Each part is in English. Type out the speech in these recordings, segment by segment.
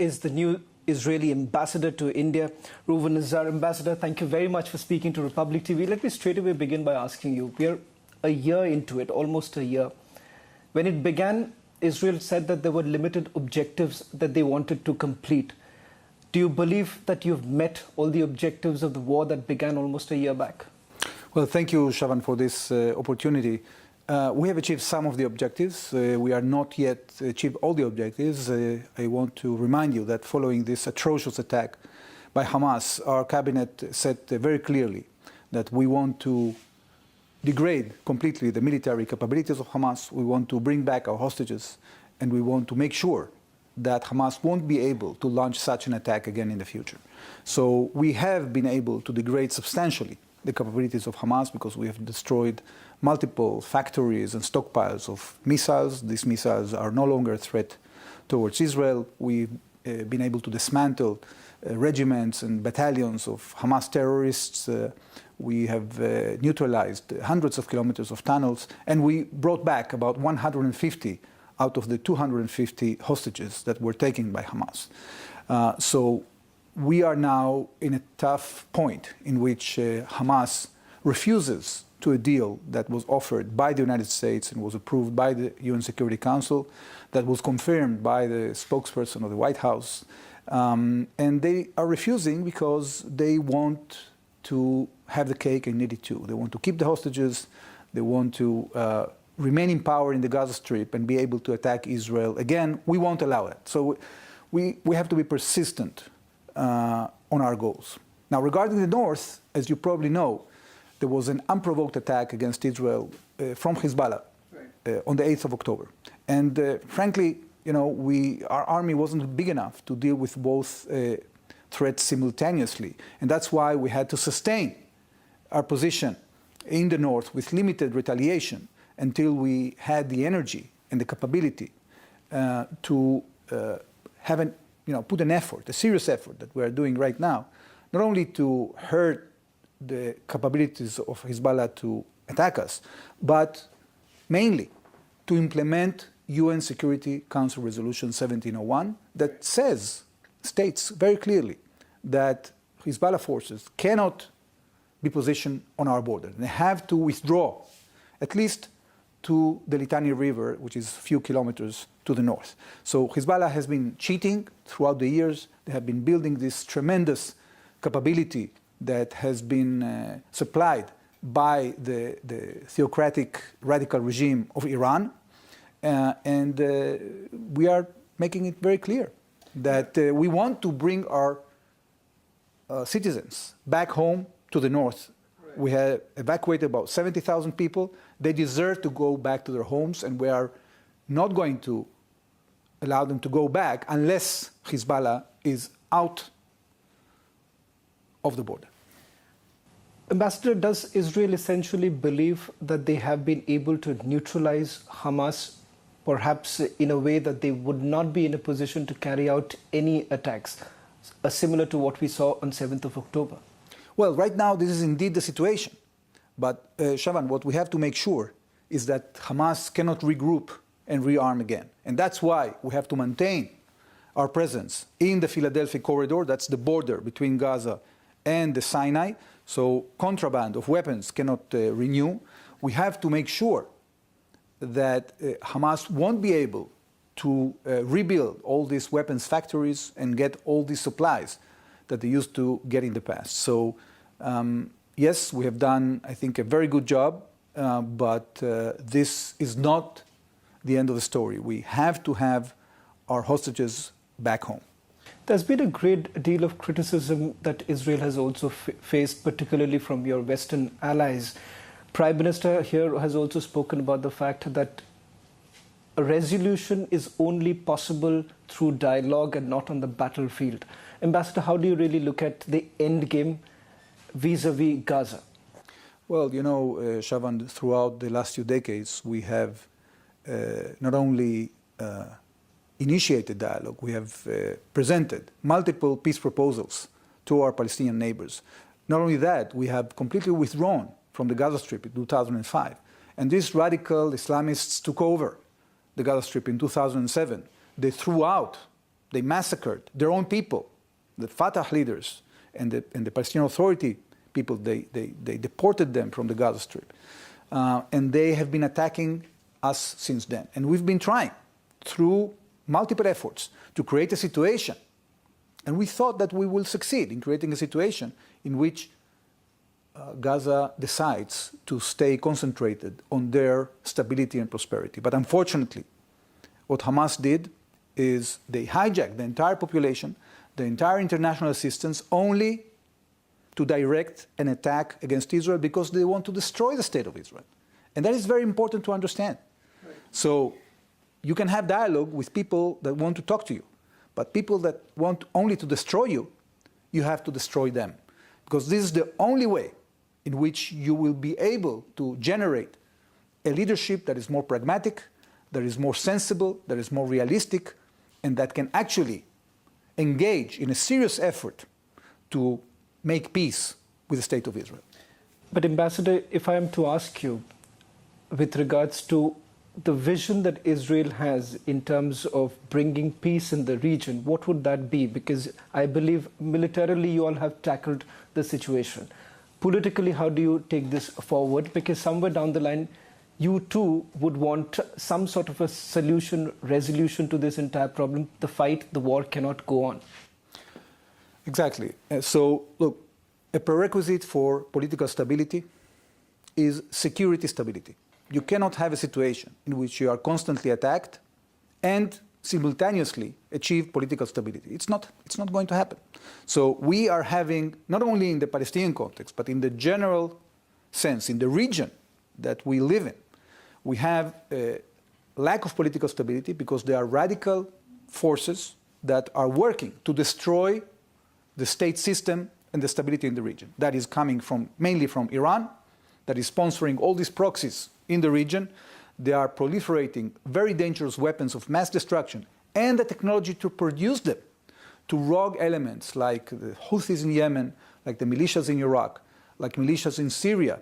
is the new Israeli ambassador to India, Reuven Azar. Ambassador, thank you very much for speaking to Republic TV. Let me straight away begin by asking you, we are a year into it, almost a year. When it began, Israel said that there were limited objectives that they wanted to complete. Do you believe that you've met all the objectives of the war that began almost a year back? Well, thank you, Shavan, for this opportunity. We have achieved some of the objectives. We are not yet achieved all the objectives. I want to remind you that following this atrocious attack by Hamas, our cabinet said very clearly that we want to degrade completely the military capabilities of Hamas. We want to bring back our hostages, and we want to make sure that Hamas won't be able to launch such an attack again in the future. So we have been able to degrade substantially the capabilities of Hamas because we have destroyed multiple factories and stockpiles of missiles. These missiles are no longer a threat towards Israel. We've been able to dismantle regiments and battalions of Hamas terrorists. We have neutralized hundreds of kilometers of tunnels, and we brought back about 150 out of the 250 hostages that were taken by Hamas. So we are now in a tough point in which Hamas refuses to a deal that was offered by the United States and was approved by the UN Security Council, that was confirmed by the spokesperson of the White House. And they are refusing because they want to have the cake and eat it too. They want to keep the hostages. They want to remain in power in the Gaza Strip and be able to attack Israel. Again, we won't allow it. So we have to be persistent on our goals. Now, regarding the north, as you probably know, there was an unprovoked attack against Israel from Hezbollah on the 8th of October. And frankly, you know, our army wasn't big enough to deal with both threats simultaneously. And that's why we had to sustain our position in the north with limited retaliation until we had the energy and the capability to put an effort, a serious effort that we are doing right now, not only to hurt the capabilities of Hezbollah to attack us, but mainly to implement UN Security Council Resolution 1701 that states very clearly that Hezbollah forces cannot be positioned on our border. They have to withdraw at least to the Litani River, which is a few kilometers to the north. So Hezbollah has been cheating throughout the years. They have been building this tremendous capability that has been supplied by the theocratic radical regime of Iran. And we are making it very clear that we want to bring our citizens back home to the north. We have evacuated about 70,000 people. They deserve to go back to their homes, and we are not going to allow them to go back unless Hezbollah is out of the border. Ambassador, does Israel essentially believe that they have been able to neutralize Hamas, perhaps in a way that they would not be in a position to carry out any attacks, similar to what we saw on 7th of October? Well, right now, this is indeed the situation. But, Shavan, what we have to make sure is that Hamas cannot regroup and rearm again. And that's why we have to maintain our presence in the Philadelphia corridor. That's the border between Gaza and the Sinai. So contraband of weapons cannot renew. We have to make sure that Hamas won't be able to rebuild all these weapons factories and get all these supplies that they used to get in the past. So yes, we have done, I think, a very good job, but this is not the end of the story. We have to have our hostages back home. There's been a great deal of criticism that Israel has also faced, particularly from your Western allies. Prime Minister here has also spoken about the fact that a resolution is only possible through dialogue and not on the battlefield. Ambassador, how do you really look at the end game vis-a-vis Gaza? Well, you know, Shavan, throughout the last few decades, we have not only initiated dialogue, we have presented multiple peace proposals to our Palestinian neighbors. Not only that, we have completely withdrawn from the Gaza Strip in 2005. And these radical Islamists took over the Gaza Strip in 2007. They threw out they massacred their own people, the Fatah leaders and the Palestinian Authority people. They deported them from the Gaza Strip. And they have been attacking us since then. And we've been trying through multiple efforts to create a situation. And we thought that we will succeed in creating a situation in which Gaza decides to stay concentrated on their stability and prosperity. But unfortunately, what Hamas did is they hijacked the entire population, the entire international assistance, only to direct an attack against Israel because they want to destroy the state of Israel. And that is very important to understand. Right. So you can have dialogue with people that want to talk to you, but people that want only to destroy you, you have to destroy them. Because this is the only way in which you will be able to generate a leadership that is more pragmatic, that is more sensible, that is more realistic, and that can actually engage in a serious effort to make peace with the state of Israel. But Ambassador, if I am to ask you, with regards to the vision that Israel has in terms of bringing peace in the region, what would that be? Because I believe militarily you all have tackled the situation. Politically, how do you take this forward? Because somewhere down the line, you too would want some sort of a solution, resolution to this entire problem. The fight, the war cannot go on. Exactly. So, look, a prerequisite for political stability is security stability. You cannot have a situation in which you are constantly attacked and simultaneously achieve political stability. It's not going to happen. So we are having, not only in the Palestinian context, but in the general sense, in the region that we live in, we have a lack of political stability because there are radical forces that are working to destroy the state system and the stability in the region. That is coming mainly from Iran, that is sponsoring all these proxies in the region. They are proliferating very dangerous weapons of mass destruction and the technology to produce them to rogue elements like the Houthis in Yemen, like the militias in Iraq, like militias in Syria,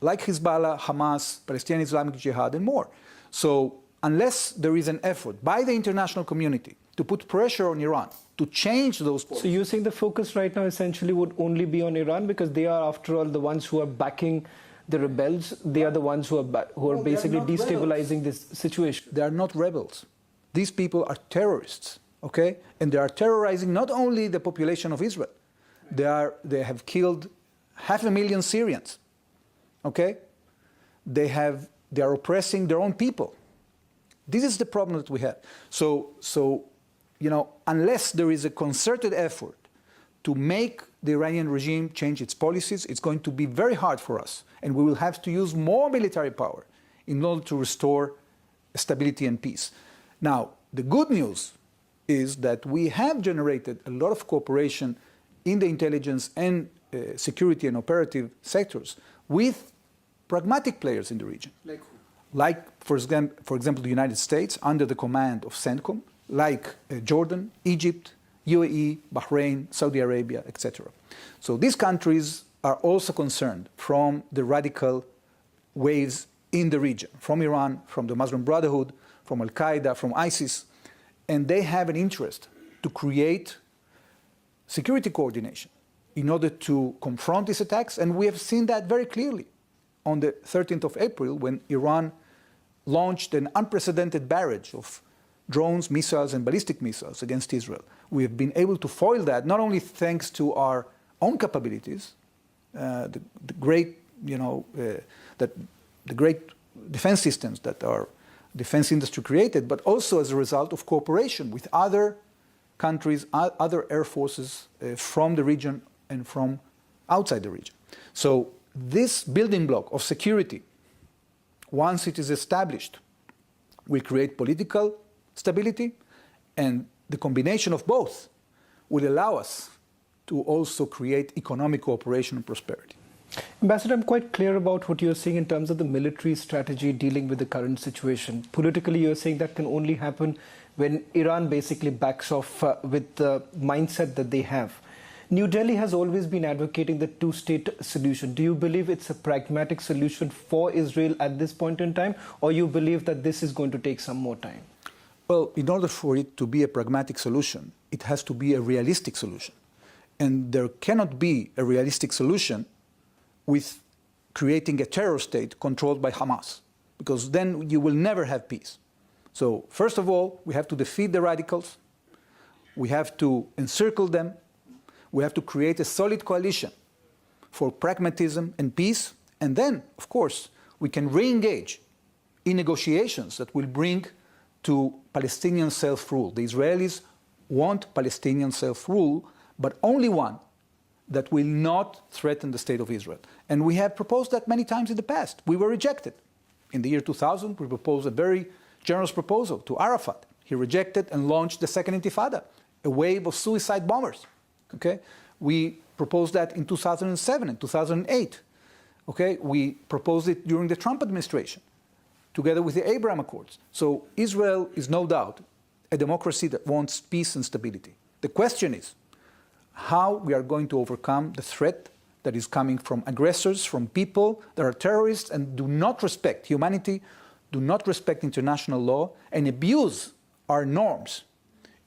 like Hezbollah, Hamas, Palestinian Islamic Jihad, and more. So unless there is an effort by the international community to put pressure on Iran to change those policies. So you're saying the focus right now essentially would only be on Iran because they are, after all, the ones who are backing the rebels. They are the ones who are basically destabilizing this situation. They are not rebels. These people are terrorists, okay? And they are terrorizing not only the population of Israel. They have killed 500,000 Syrians, okay? They are oppressing their own people. This is the problem that we have. So you know, unless there is a concerted effort to make the Iranian regime change its policies, it's going to be very hard for us. And we will have to use more military power in order to restore stability and peace. Now, the good news is that we have generated a lot of cooperation in the intelligence and security and operative sectors with pragmatic players in the region. Like who? Like, for example, the United States under the command of CENTCOM, like Jordan, Egypt, UAE, Bahrain, Saudi Arabia, etc. So these countries are also concerned from the radical waves in the region, from Iran, from the Muslim Brotherhood, from Al-Qaeda, from ISIS, and they have an interest to create security coordination in order to confront these attacks, and we have seen that very clearly on the 13th of April when Iran launched an unprecedented barrage of drones, missiles, and ballistic missiles against Israel. We have been able to foil that, not only thanks to our own capabilities, the great defense systems that our defense industry created, but also as a result of cooperation with other countries, other air forces from the region and from outside the region. So this building block of security, once it is established, will create political stability, and the combination of both will allow us to also create economic cooperation and prosperity. Ambassador, I'm quite clear about what you're saying in terms of the military strategy dealing with the current situation. Politically, you're saying that can only happen when Iran basically backs off with the mindset that they have. New Delhi has always been advocating the two-state solution. Do you believe it's a pragmatic solution for Israel at this point in time, or you believe that this is going to take some more time? Well, in order for it to be a pragmatic solution, it has to be a realistic solution. And there cannot be a realistic solution with creating a terror state controlled by Hamas, because then you will never have peace. So first of all, we have to defeat the radicals. We have to encircle them. We have to create a solid coalition for pragmatism and peace. And then, of course, we can re-engage in negotiations that will bring to Palestinian self-rule. The Israelis want Palestinian self-rule, but only one that will not threaten the state of Israel. And we have proposed that many times in the past. We were rejected. In the year 2000, we proposed a very generous proposal to Arafat. He rejected and launched the Second Intifada, a wave of suicide bombers. Okay? We proposed that in 2007 and 2008. Okay? We proposed it during the Trump administration, together with the Abraham Accords. So Israel is no doubt a democracy that wants peace and stability. The question is how we are going to overcome the threat that is coming from aggressors, from people that are terrorists and do not respect humanity, do not respect international law, and abuse our norms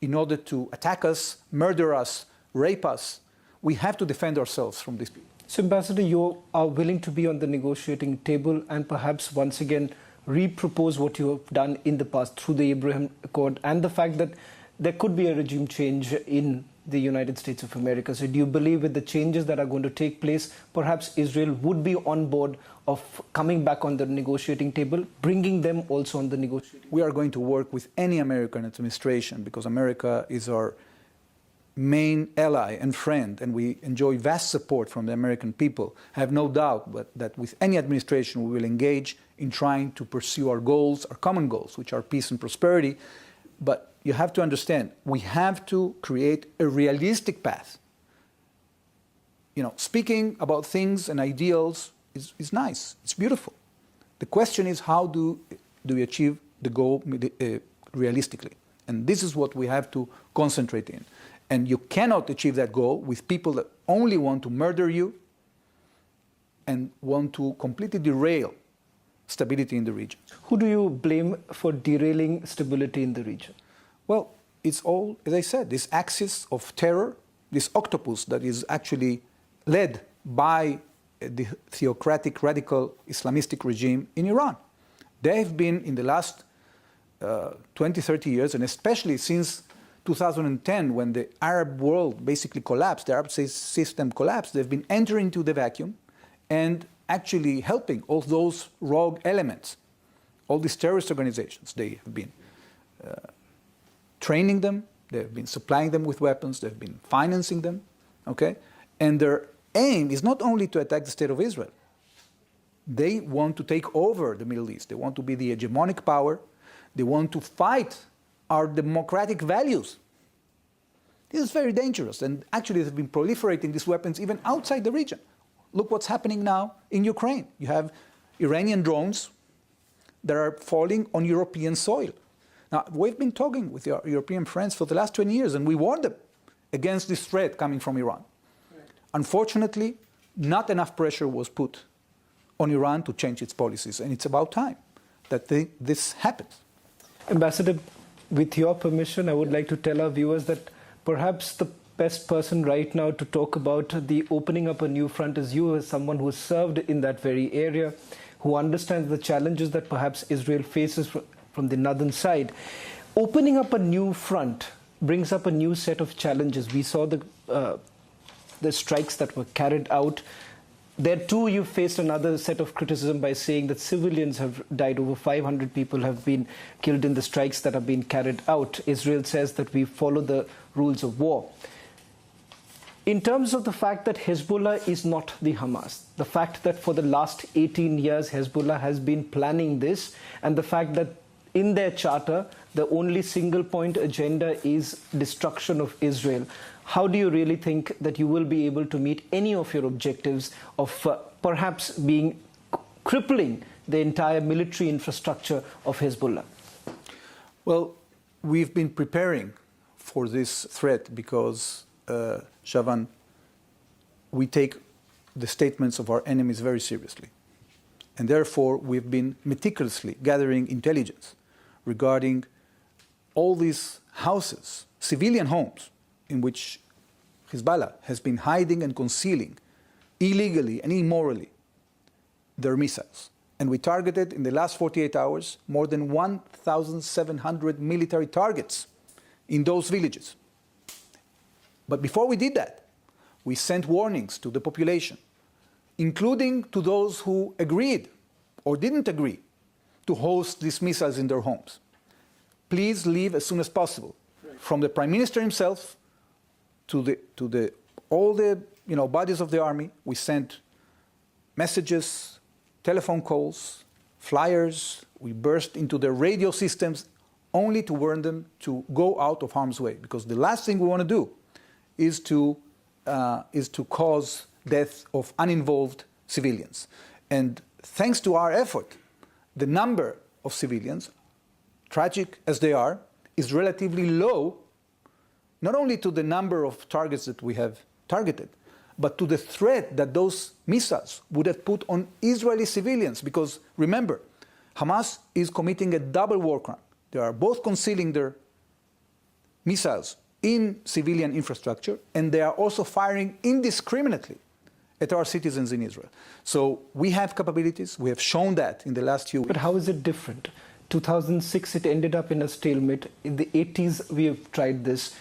in order to attack us, murder us, rape us. We have to defend ourselves from these people. So, Ambassador, you are willing to be on the negotiating table and perhaps once again repropose what you have done in the past through the Abraham Accord and the fact that there could be a regime change in the United States of America. So do you believe with the changes that are going to take place, perhaps Israel would be on board of coming back on the negotiating table, bringing them also on the negotiating table? We are going to work with any American administration because America is our main ally and friend, and we enjoy vast support from the American people. I have no doubt that with any administration we will engage in trying to pursue our goals, our common goals, which are peace and prosperity. But you have to understand, we have to create a realistic path. You know, speaking about things and ideals is nice, it's beautiful. The question is how do we achieve the goal realistically? And this is what we have to concentrate in. And you cannot achieve that goal with people that only want to murder you and want to completely derail stability in the region. Who do you blame for derailing stability in the region? Well, it's all, as I said, this axis of terror, this octopus that is actually led by the theocratic, radical Islamistic regime in Iran. They have been, in the last 20, 30 years, and especially since 2010, when the Arab world basically collapsed, the Arab system collapsed, they've been entering into the vacuum and actually helping all those rogue elements, all these terrorist organizations. They have been training them, they've been supplying them with weapons, they've been financing them, okay? And their aim is not only to attack the state of Israel. They want to take over the Middle East. They want to be the hegemonic power. They want to fight our democratic values. This is very dangerous, and actually they've been proliferating these weapons even outside the region. Look what's happening now in Ukraine. You have Iranian drones that are falling on European soil. Now, we've been talking with our European friends for the last 20 years, and we warned them against this threat coming from Iran. Right. Unfortunately, not enough pressure was put on Iran to change its policies, and it's about time that this happens. Ambassador, with your permission, I would like to tell our viewers that perhaps the best person right now to talk about the opening up a new front is you, as someone who served in that very area, who understands the challenges that perhaps Israel faces from the northern side. Opening up a new front brings up a new set of challenges. We saw the strikes that were carried out. There too, you faced another set of criticism by saying that civilians have died. Over 500 people have been killed in the strikes that have been carried out. Israel says that we follow the rules of war. In terms of the fact that Hezbollah is not the Hamas, the fact that for the last 18 years Hezbollah has been planning this, and the fact that in their charter the only single point agenda is destruction of Israel, how do you really think that you will be able to meet any of your objectives of perhaps crippling the entire military infrastructure of Hezbollah? Well, we've been preparing for this threat because, Shavan, we take the statements of our enemies very seriously. And therefore, we've been meticulously gathering intelligence regarding all these houses, civilian homes, in which Hezbollah has been hiding and concealing illegally and immorally their missiles. And we targeted in the last 48 hours more than 1,700 military targets in those villages. But before we did that, we sent warnings to the population, including to those who agreed or didn't agree to host these missiles in their homes. Please leave as soon as possible. From the Prime Minister himself to all the bodies of the army, we sent messages, telephone calls, flyers. We burst into their radio systems only to warn them to go out of harm's way. Because the last thing we want to do is to cause death of uninvolved civilians. And thanks to our effort, the number of civilians, tragic as they are, is relatively low, not only to the number of targets that we have targeted, but to the threat that those missiles would have put on Israeli civilians. Because remember, Hamas is committing a double war crime. They are both concealing their missiles in civilian infrastructure, and they are also firing indiscriminately at our citizens in Israel. So we have capabilities. We have shown that in the last few weeks. But how is it different? 2006, it ended up in a stalemate. In the 80s, we have tried this.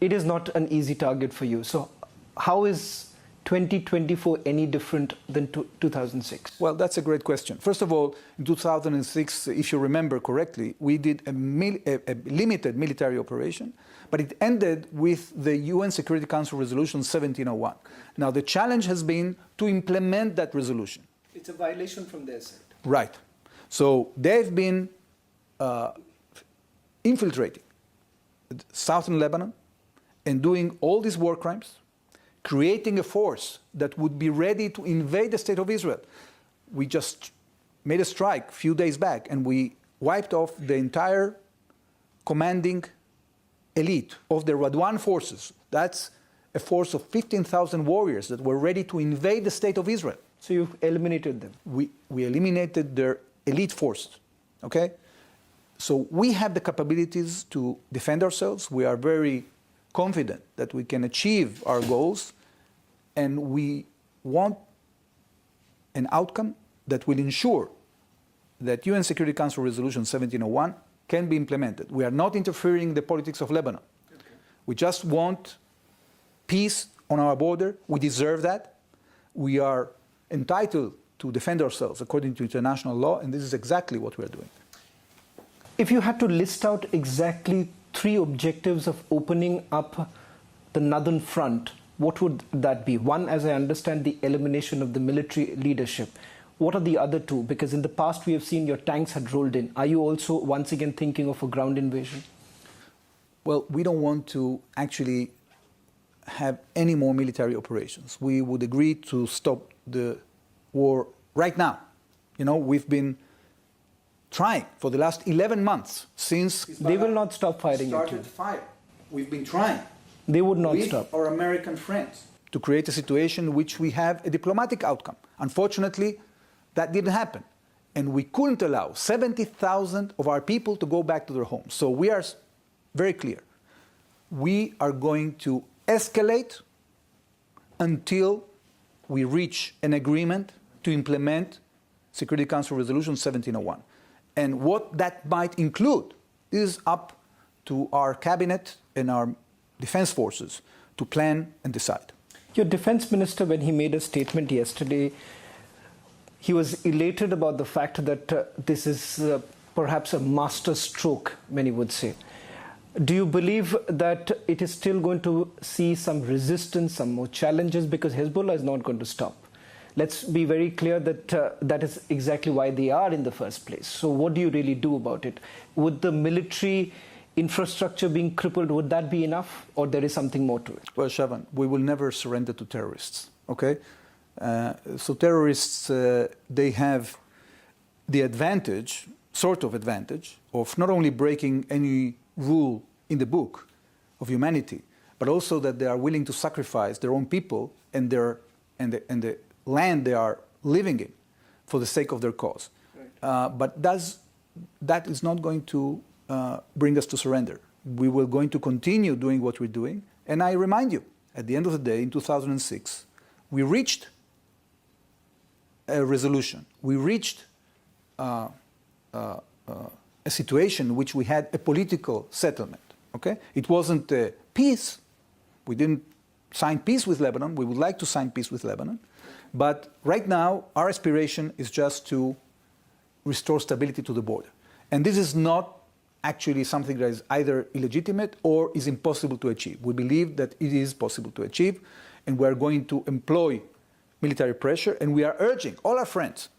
It is not an easy target for you. So how is 2024 any different than 2006? Well, that's a great question. First of all, in 2006, if you remember correctly, we did a limited military operation, but it ended with the UN Security Council Resolution 1701. Now, the challenge has been to implement that resolution. It's a violation from their side. Right. So they've been infiltrating southern Lebanon and doing all these war crimes, creating a force that would be ready to invade the state of Israel. We just made a strike a few days back, and we wiped off the entire commanding elite of the Radwan forces. That's a force of 15,000 warriors that were ready to invade the state of Israel. So you've eliminated them? We eliminated their elite force, okay? So we have the capabilities to defend ourselves. We are very confident that we can achieve our goals, and we want an outcome that will ensure that UN Security Council Resolution 1701 can be implemented. We are not interfering in the politics of Lebanon. Okay. We just want peace on our border. We deserve that. We are entitled to defend ourselves according to international law, and this is exactly what we are doing. If you had to list out exactly 3 objectives of opening up the northern front, what would that be? One, as I understand, the elimination of the military leadership. What are the other 2? Because in the past we have seen your tanks had rolled in. Are you also once again thinking of a ground invasion? Well, we don't want to actually have any more military operations. We would agree to stop the war right now. You know, we've been trying for the last 11 months since they will not stop fighting at you. Fire. We've been trying. They would not with stop. Our American friends to create a situation in which we have a diplomatic outcome. Unfortunately, that didn't happen. And we couldn't allow 70,000 of our people to go back to their homes. So we are very clear. We are going to escalate until we reach an agreement to implement Security Council Resolution 1701. And what that might include is up to our cabinet and our defense forces to plan and decide. Your defense minister, when he made a statement yesterday, he was elated about the fact that this is perhaps a master stroke, many would say. Do you believe that it is still going to see some resistance, some more challenges, because Hezbollah is not going to stop? Let's be very clear that that is exactly why they are in the first place. So what do you really do about it? Would the military infrastructure being crippled, would that be enough, or there is something more to it? Well, Shavan, we will never surrender to terrorists, okay? So terrorists, they have the advantage, sort of advantage, of not only breaking any rule in the book of humanity, but also that they are willing to sacrifice their own people and the land they are living in for the sake of their cause. Right. But that is not going to bring us to surrender. We were going to continue doing what we're doing. And I remind you, at the end of the day, in 2006, we reached a resolution. We reached a situation in which we had a political settlement. Okay? It wasn't peace. We didn't sign peace with Lebanon. We would like to sign peace with Lebanon. But right now, our aspiration is just to restore stability to the border. And this is not actually something that is either illegitimate or is impossible to achieve. We believe that it is possible to achieve, and we are going to employ military pressure, and we are urging all our friends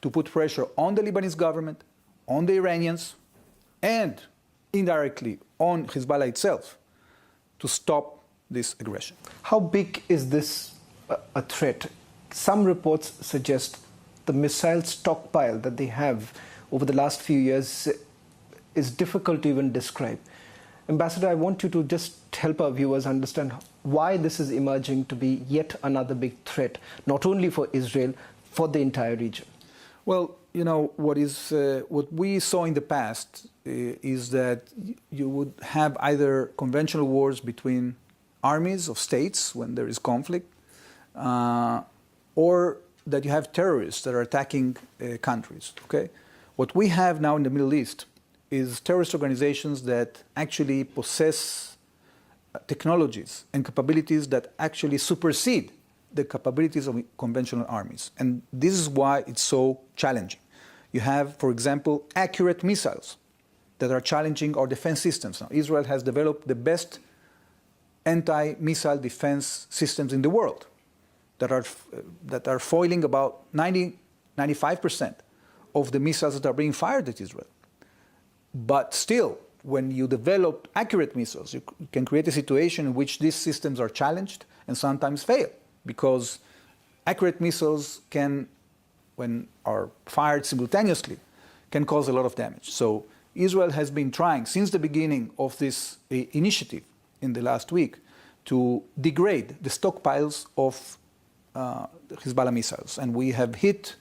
to put pressure on the Lebanese government, on the Iranians, and indirectly on Hezbollah itself to stop this aggression. How big is this a threat? Some reports suggest the missile stockpile that they have over the last few years is difficult to even describe. Ambassador, I want you to just help our viewers understand why this is emerging to be yet another big threat, not only for Israel, for the entire region. Well, you know, what we saw in the past is that you would have either conventional wars between armies of states when there is conflict, or that you have terrorists that are attacking countries. Okay? What we have now in the Middle East is terrorist organizations that actually possess technologies and capabilities that actually supersede the capabilities of conventional armies. And this is why it's so challenging. You have, for example, accurate missiles that are challenging our defense systems. Now, Israel has developed the best anti-missile defense systems in the world that are foiling about 95% of the missiles that are being fired at Israel. But still, when you develop accurate missiles, you can create a situation in which these systems are challenged and sometimes fail, because accurate missiles can, when are fired simultaneously, can cause a lot of damage. So Israel has been trying, since the beginning of this initiative in the last week, to degrade the stockpiles of Hezbollah missiles. And we have hit,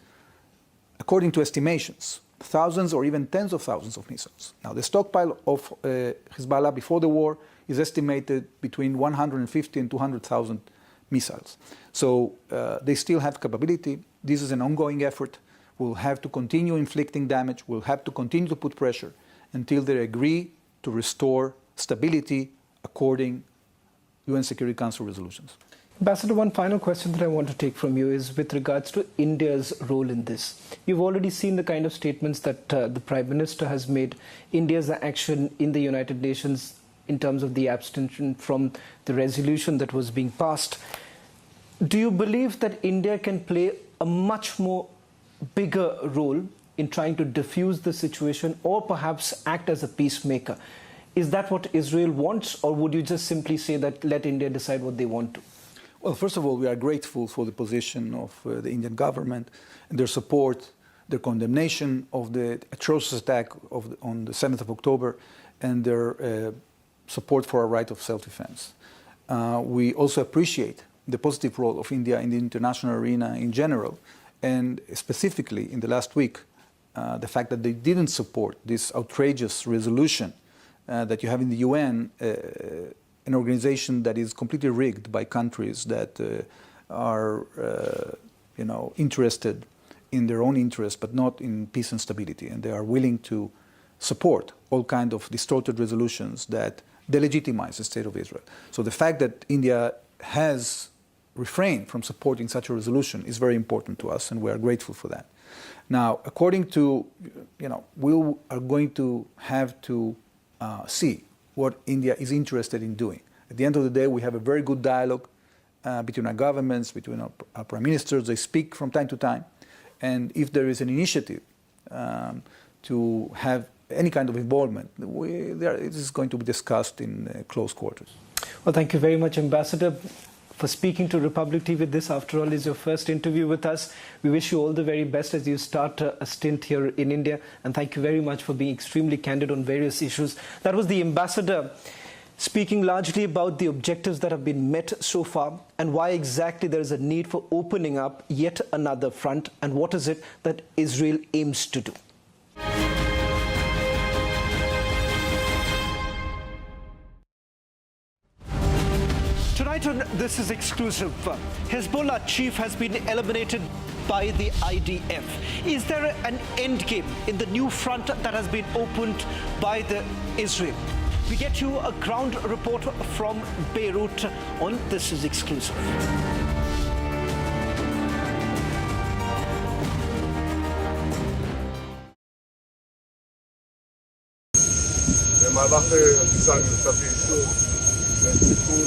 according to estimations, thousands or even tens of thousands of missiles. Now, the stockpile of Hezbollah before the war is estimated between 150 and 200,000 missiles. So they still have capability. This is an ongoing effort. We'll have to continue inflicting damage. We'll have to continue to put pressure until they agree to restore stability according UN Security Council resolutions. Ambassador, one final question that I want to take from you is with regards to India's role in this. You've already seen the kind of statements that the Prime Minister has made, India's action in the United Nations in terms of the abstention from the resolution that was being passed. Do you believe that India can play a much more bigger role in trying to diffuse the situation or perhaps act as a peacemaker? Is that what Israel wants, or would you just simply say that let India decide what they want to? Well, first of all, we are grateful for the position of the Indian government and their support, their condemnation of the atrocious attack on the 7th of October, and their support for our right of self-defense. We also appreciate the positive role of India in the international arena in general, and specifically in the last week, the fact that they didn't support this outrageous resolution that you have in the UN, an organization that is completely rigged by countries that are, interested in their own interests, but not in peace and stability. And they are willing to support all kinds of distorted resolutions that delegitimize the state of Israel. So the fact that India has refrained from supporting such a resolution is very important to us, and we are grateful for that. Now, according to, we are going to have to see what India is interested in doing. At the end of the day, we have a very good dialogue between our governments, between our prime ministers. They speak from time to time. And if there is an initiative to have any kind of involvement, it is going to be discussed in close quarters. Well, thank you very much, Ambassador, for speaking to Republic TV. This, after all, is your first interview with us. We wish you all the very best as you start a stint here in India. And thank you very much for being extremely candid on various issues. That was the Ambassador speaking largely about the objectives that have been met so far and why exactly there is a need for opening up yet another front, and what is it that Israel aims to do. Tonight on This is Exclusive, Hezbollah chief has been eliminated by the IDF. Is there an end game in the new front that has been opened by the Israel? We get you a ground report from Beirut on This is Exclusive. במהלך הטיסה אני נתתי אישור לטיפול